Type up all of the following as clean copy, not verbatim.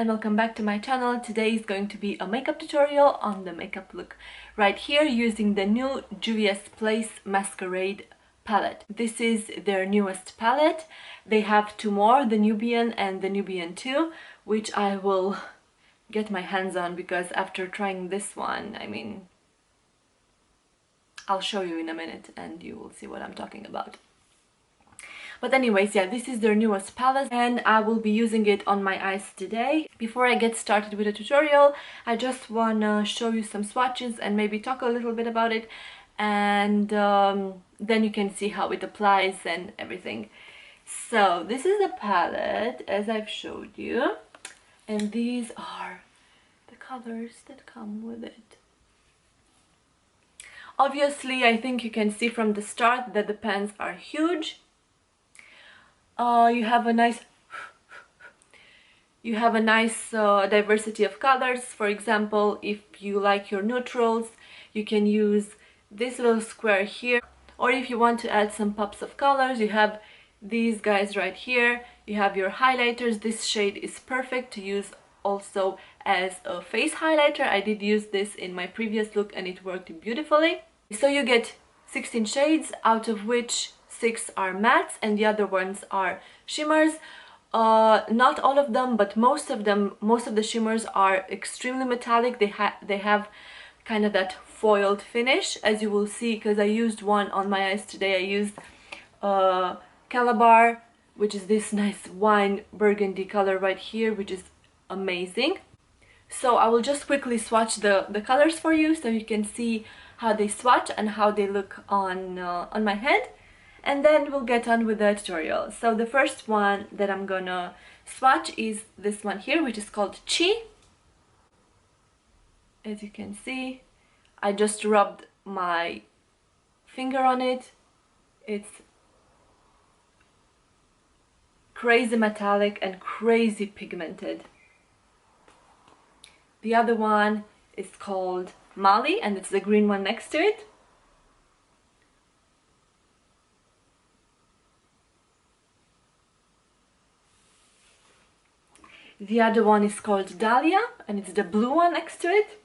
and welcome back to my channel. Today is going to be a makeup tutorial on the makeup look right here using the new Juvia's Place Masquarade palette. This is their newest palette. They have two more, the Nubian and the Nubian 2, which I will get my hands on because after trying this one, I mean, I'll show you in a minute and you will see what I'm talking about. But anyways, yeah, this is their newest palette and I will be using it on my eyes today. Before I get started with the tutorial, I just wanna show you some swatches and maybe talk a little bit about it, and then you can see how it applies and everything. So this is the palette as I've showed you, and these are the colors that come with it. Obviously, I think you can see from the start that the pans are huge. You have a nice diversity of colors. For example, if you like your neutrals, you can use this little square here, or if you want to add some pops of colors, you have these guys right here. You have your highlighters. This shade is perfect to use also as a face highlighter. I did use this in my previous look and it worked beautifully. So you get 16 shades, out of which 6 are mattes and the other ones are shimmers. Not all of them, but most of the shimmers are extremely metallic. They have kind of that foiled finish, as you will see, because I used one on my eyes today. I used Calabar, which is this nice wine burgundy color right here, which is amazing. So I will just quickly swatch the colors for you so you can see how they swatch and how they look on my head, and then we'll get on with the tutorial. So the first one that I'm gonna swatch is this one here, which is called Chi. As you can see, I just rubbed my finger on it. It's crazy metallic and crazy pigmented. The other one is called Mali, and it's the green one next to it. The other one is called Dahlia, and it's the blue one next to it.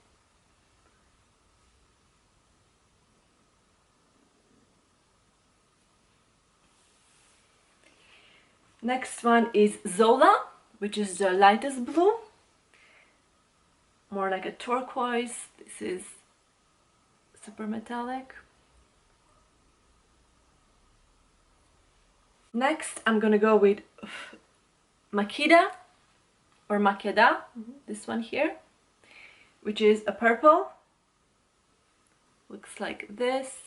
Next one is Zola, which is the lightest blue, more like a turquoise. This is super metallic. Next, I'm gonna go with Makeda or Makeda, this one here, which is a purple. Looks like this.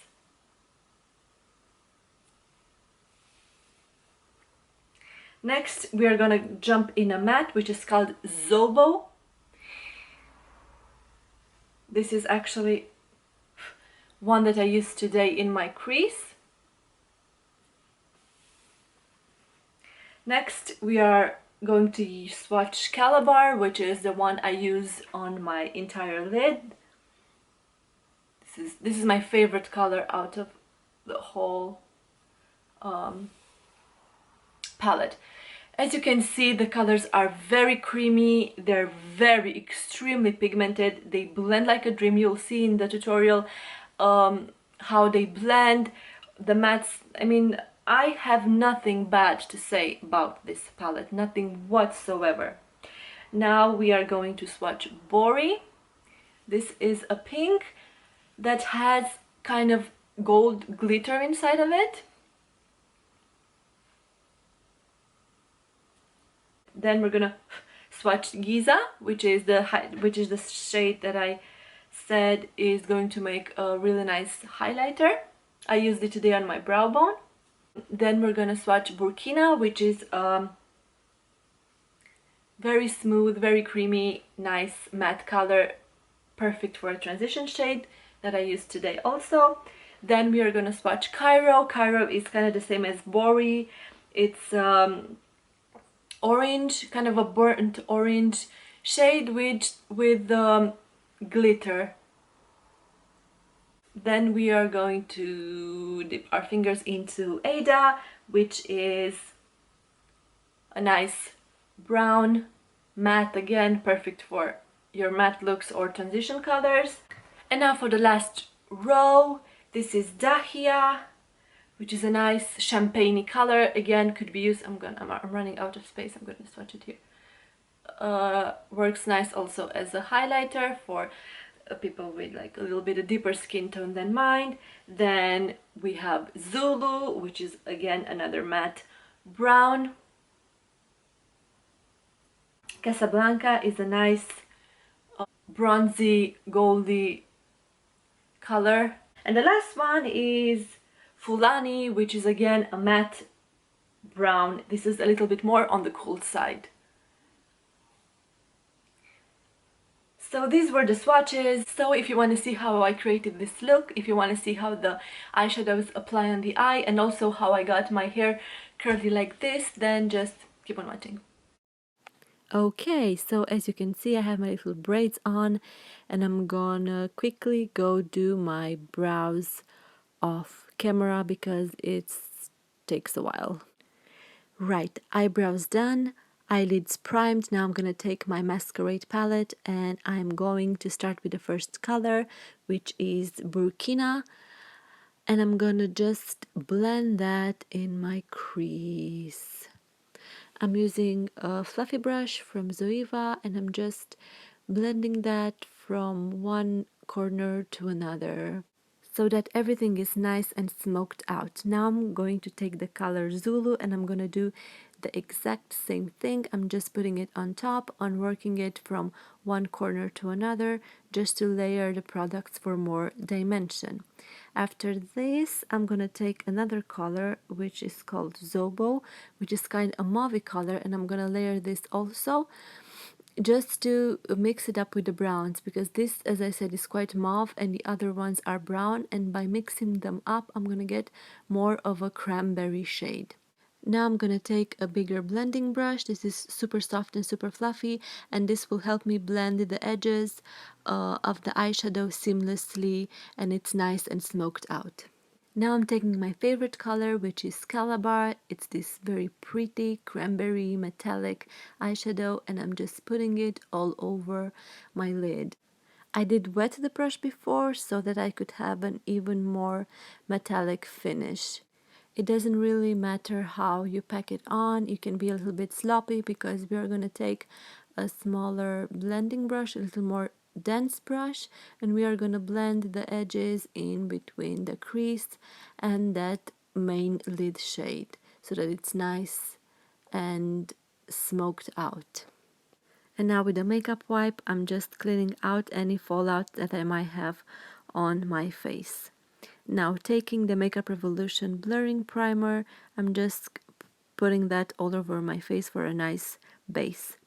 Next, we are gonna jump in a matte, which is called Zobo. This is actually one that I used today in my crease. Next, we are going to swatch Calabar, which is the one I use on my entire lid. This is my favorite color out of the whole palette. As you can see, the colors are very creamy. They're very extremely pigmented. They blend like a dream. You'll see in the tutorial how they blend. The mattes, I mean, I have nothing bad to say about this palette, nothing whatsoever. Now we are going to swatch Bori. This is a pink that has kind of gold glitter inside of it. Then we're gonna swatch Giza, which is the shade that I said is going to make a really nice highlighter. I used it today on my brow bone. Then we're gonna swatch Burkina, which is very smooth, very creamy, nice matte color, perfect for a transition shade that I used today also. Then we are gonna swatch Cairo. Cairo is kind of the same as Bori. It's orange, kind of a burnt orange shade with glitter. Then we are going to dip our fingers into Ada, which is a nice brown Matte again, perfect for your matte looks or transition colors. And now for the last row, this is Dahlia, which is a nice champagne color. Again, could be used, I'm running out of space, I'm gonna swatch it here. Works nice also as a highlighter for people with like a little bit of deeper skin tone than mine. Then we have Zulu, which is again another matte brown. Casablanca is a nice bronzy, goldy color. And the last one is Fulani, which is again a matte brown. This is a little bit more on the cool side. So these were the swatches. So if you want to see how I created this look, if you want to see how the eyeshadows apply on the eye, and also how I got my hair curly like this, then just keep on watching. Okay, so as you can see, I have my little braids on, and I'm gonna quickly go do my brows off camera because it takes a while. Right, eyebrows done, eyelids primed. Now I'm gonna take my Masquarade palette and I'm going to start with the first color, which is Burkina, and I'm gonna just blend that in my crease. I'm using a fluffy brush from Juvia and I'm just blending that from one corner to another so that everything is nice and smoked out. Now I'm going to take the color Zulu and I'm gonna do the exact same thing. I'm just putting it on top, on working it from one corner to another, just to layer the products for more dimension. After this, I'm gonna take another color which is called Zobo, which is kind of a mauve color, and I'm gonna layer this also just to mix it up with the browns, because this, as I said, is quite mauve and the other ones are brown, and by mixing them up I'm gonna get more of a cranberry shade. Now I'm gonna take a bigger blending brush. This is super soft and super fluffy, and this will help me blend the edges of the eyeshadow seamlessly, and it's nice and smoked out. Now I'm taking my favorite color, which is Calabar. It's this very pretty cranberry metallic eyeshadow, and I'm just putting it all over my lid. I did wet the brush before so that I could have an even more metallic finish. It doesn't really matter how you pack it on. You can be a little bit sloppy because we are going to take a smaller blending brush, a little more dense brush, and we are going to blend the edges in between the crease and that main lid shade so that it's nice and smoked out. And now with the makeup wipe, I'm just cleaning out any fallout that I might have on my face. Now taking the Makeup Revolution blurring primer, I'm just putting that all over my face for a nice base.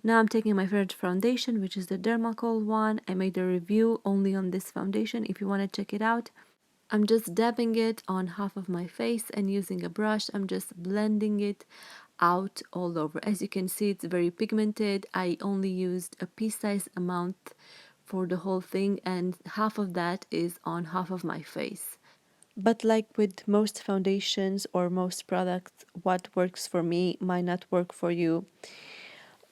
Now I'm taking my favorite foundation, which is the Dermacol one. I made a review only on this foundation if you want to check it out. I'm just dabbing it on half of my face and using a brush, I'm just blending it out all over. As you can see, it's very pigmented. I only used a pea-sized amount for the whole thing, and half of that is on half of my face. But like with most foundations or most products, what works for me might not work for you.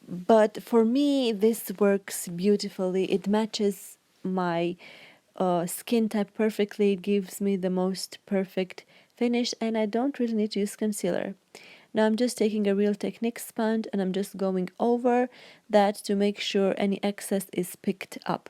But for me, this works beautifully. It matches my skin type perfectly. It gives me the most perfect finish, and I don't really need to use concealer. Now I'm just taking a Real Technique sponge and I'm just going over that to make sure any excess is picked up.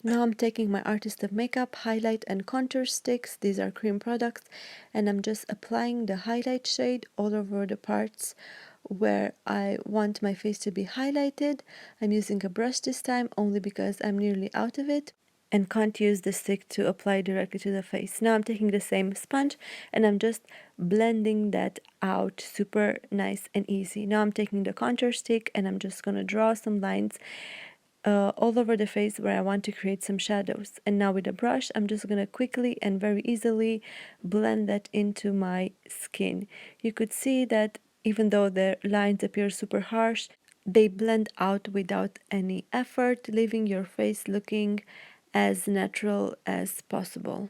Now I'm taking my Artist of Makeup highlight and contour sticks. These are cream products, and I'm just applying the highlight shade all over the parts where I want my face to be highlighted. I'm using a brush this time only because I'm nearly out of it and can't use the stick to apply directly to the face. Now I'm taking the same sponge and I'm just blending that out super nice and easy. Now I'm taking the contour stick and I'm just gonna draw some lines all over the face where I want to create some shadows. And now with a brush, I'm just gonna quickly and very easily blend that into my skin. You could see that even though the lines appear super harsh, they blend out without any effort, leaving your face looking as natural as possible.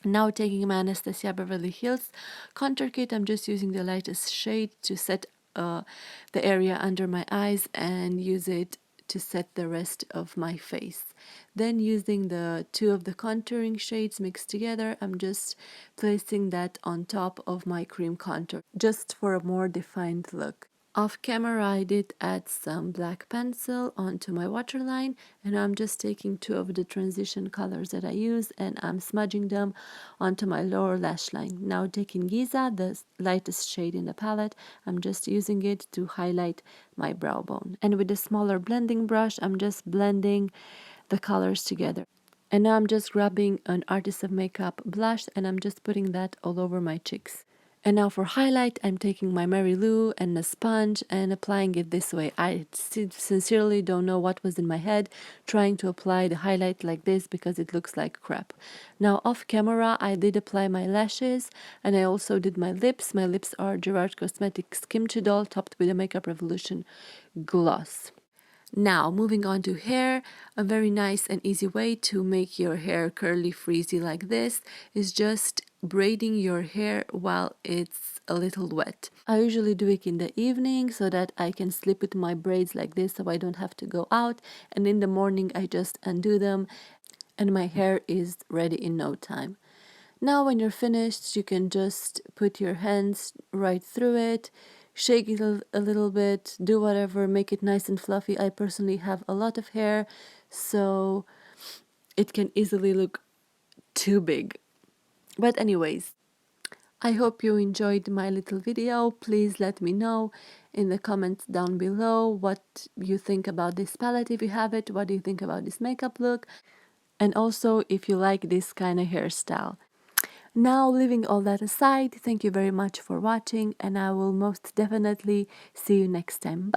Now taking my Anastasia Beverly Hills contour kit, I'm just using the lightest shade to set the area under my eyes and use it to set the rest of my face. Then using the two of the contouring shades mixed together, I'm just placing that on top of my cream contour, just for a more defined look. Off camera, I did add some black pencil onto my waterline, and I'm just taking two of the transition colors that I use and I'm smudging them onto my lower lash line. Now taking Giza, the lightest shade in the palette, I'm just using it to highlight my brow bone. And with a smaller blending brush, I'm just blending the colors together. And now I'm just grabbing an Artist of Makeup blush and I'm just putting that all over my cheeks. And now for highlight, I'm taking my Mary Lou and a sponge and applying it this way. I sincerely don't know what was in my head trying to apply the highlight like this because it looks like crap. Now off camera, I did apply my lashes and I also did my lips. My lips are Gerard Cosmetics Kimchi Doll topped with a Makeup Revolution gloss. Now, moving on to hair, a very nice and easy way to make your hair curly frizzy like this is just braiding your hair while it's a little wet. I usually do it in the evening so that I can sleep with my braids like this so I don't have to go out, and in the morning I just undo them and my hair is ready in no time. Now when you're finished, you can just put your hands right through it, shake it a little bit, do whatever, make it nice and fluffy. I personally have a lot of hair, so it can easily look too big. But anyways, I hope you enjoyed my little video. Please let me know in the comments down below what you think about this palette if you have it, what do you think about this makeup look, and also if you like this kind of hairstyle. Now, leaving all that aside, thank you very much for watching and I will most definitely see you next time. Bye!